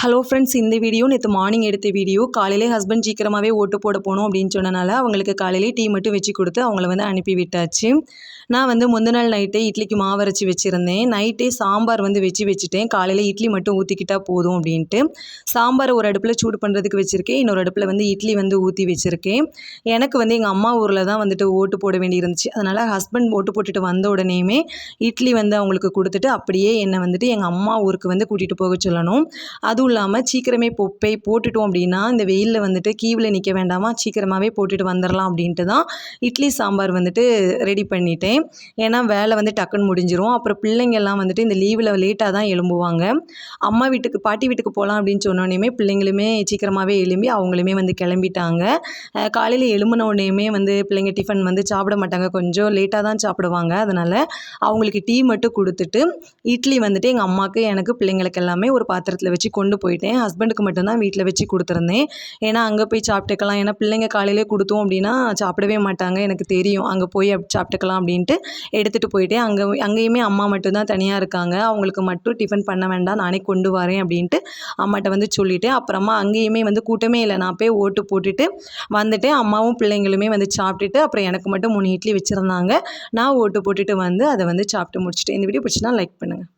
Hello friends, இந்த video நேற்று morning எடுத்த வீடியோ. காலையிலே ஹஸ்பண்ட் சீக்கிரமாகவே ஓட்டு போட போகணும் அப்படின்னு சொன்னனால அவங்களுக்கு காலையிலே டீ மட்டும் வச்சு கொடுத்து அவங்கள அனுப்பி விட்டாச்சு. நான் முந்தின நாள் நைட்டே இட்லிக்கு மாவு அரைச்சி வச்சுருந்தேன். நைட்டே சாம்பார் வச்சுட்டேன். காலையில் இட்லி மட்டும் ஊற்றிக்கிட்டால் போதும் அப்படின்ட்டு. சாம்பாரை ஒரு அடுப்பில் சூடு பண்ணுறதுக்கு வச்சுருக்கேன். இன்னொரு அடுப்பில் இட்லி ஊற்றி வச்சுருக்கேன். எனக்கு எங்கள் அம்மா ஊரில் தான் ஓட்டு போட வேண்டி இருந்துச்சு. அதனால் ஹஸ்பண்ட் ஓட்டு போட்டுட்டு வந்த உடனேயுமே இட்லி அவங்களுக்கு கொடுத்துட்டு அப்படியே என்னை எங்கள் அம்மா ஊருக்கு கூட்டிகிட்டு போக சொல்லணும். அதுவும் இல்லாமல் சீக்கிரமே போட்டுட்டோம் அப்படின்னா இந்த வெயிலில் கீவில் நிற்க வேண்டாமா, சீக்கிரமாகவே போட்டுட்டு வந்துடலாம் அப்படின்ட்டு தான் இட்லி சாம்பார் ரெடி பண்ணிட்டேன். ஏன்னா வேலை டக்குன்னு முடிஞ்சிரும். அப்புறம் பிள்ளைங்கள்லாம் இந்த லீவில் லேட்டாக தான் எழும்புவாங்க. அம்மா வீட்டுக்கு பாட்டி வீட்டுக்கு போகலாம் அப்படின்னு சொன்னோடனேயுமே பிள்ளைங்களுமே சீக்கிரமாகவே எழும்பி அவங்களுமே கிளம்பிட்டாங்க. காலையில் எழும்பின உடனேயுமே பிள்ளைங்க டிஃபன் சாப்பிட மாட்டாங்க, கொஞ்சம் லேட்டாக தான் சாப்பிடுவாங்க. அதனால் அவங்களுக்கு டீ மட்டும் கொடுத்துட்டு இட்லி எங்கள் அம்மாவுக்கு எனக்கு பிள்ளைங்களுக்கு எல்லாமே ஒரு பாத்திரத்தில் வச்சு கொண்டு போயிட்டேன். ஹஸ்பண்டுக்கு மட்டும்தான் வீட்டில் வச்சு கொடுத்துருந்தேன். ஏன்னா அங்கே போய் சாப்பிட்டுக்கலாம். ஏன்னா பிள்ளைங்க காலையிலே கொடுத்தோம் அப்படின்னா சாப்பிடவே மாட்டாங்க, எனக்கு தெரியும். அங்கே போய் சாப்பிட்டுக்கலாம் அப்படின்ட்டு எடுத்துகிட்டு போயிட்டேன். அங்கேயுமே அம்மா மட்டும்தான் தனியாக இருக்காங்க. அவங்களுக்கு மட்டும் டிஃபன் பண்ண வேண்டாம், நானே கொண்டு வரேன் அப்படின்ட்டு அம்மாட்ட சொல்லிட்டேன். அப்புறமா அங்கேயுமே கூட்டமே இல்லை, நான் போய் ஓட்டு போட்டுட்டு வந்துட்டேன். அம்மாவும் பிள்ளைங்களுமே சாப்பிட்டுட்டு அப்புறம் எனக்கு மட்டும் 3 இட்லி வச்சுருந்தாங்க. நான் ஓட்டு போட்டுட்டு அதை சாப்பிட்டு முடிச்சுட்டேன். இந்த வீடியோ பிடிச்சினா லைக் பண்ணுங்கள்.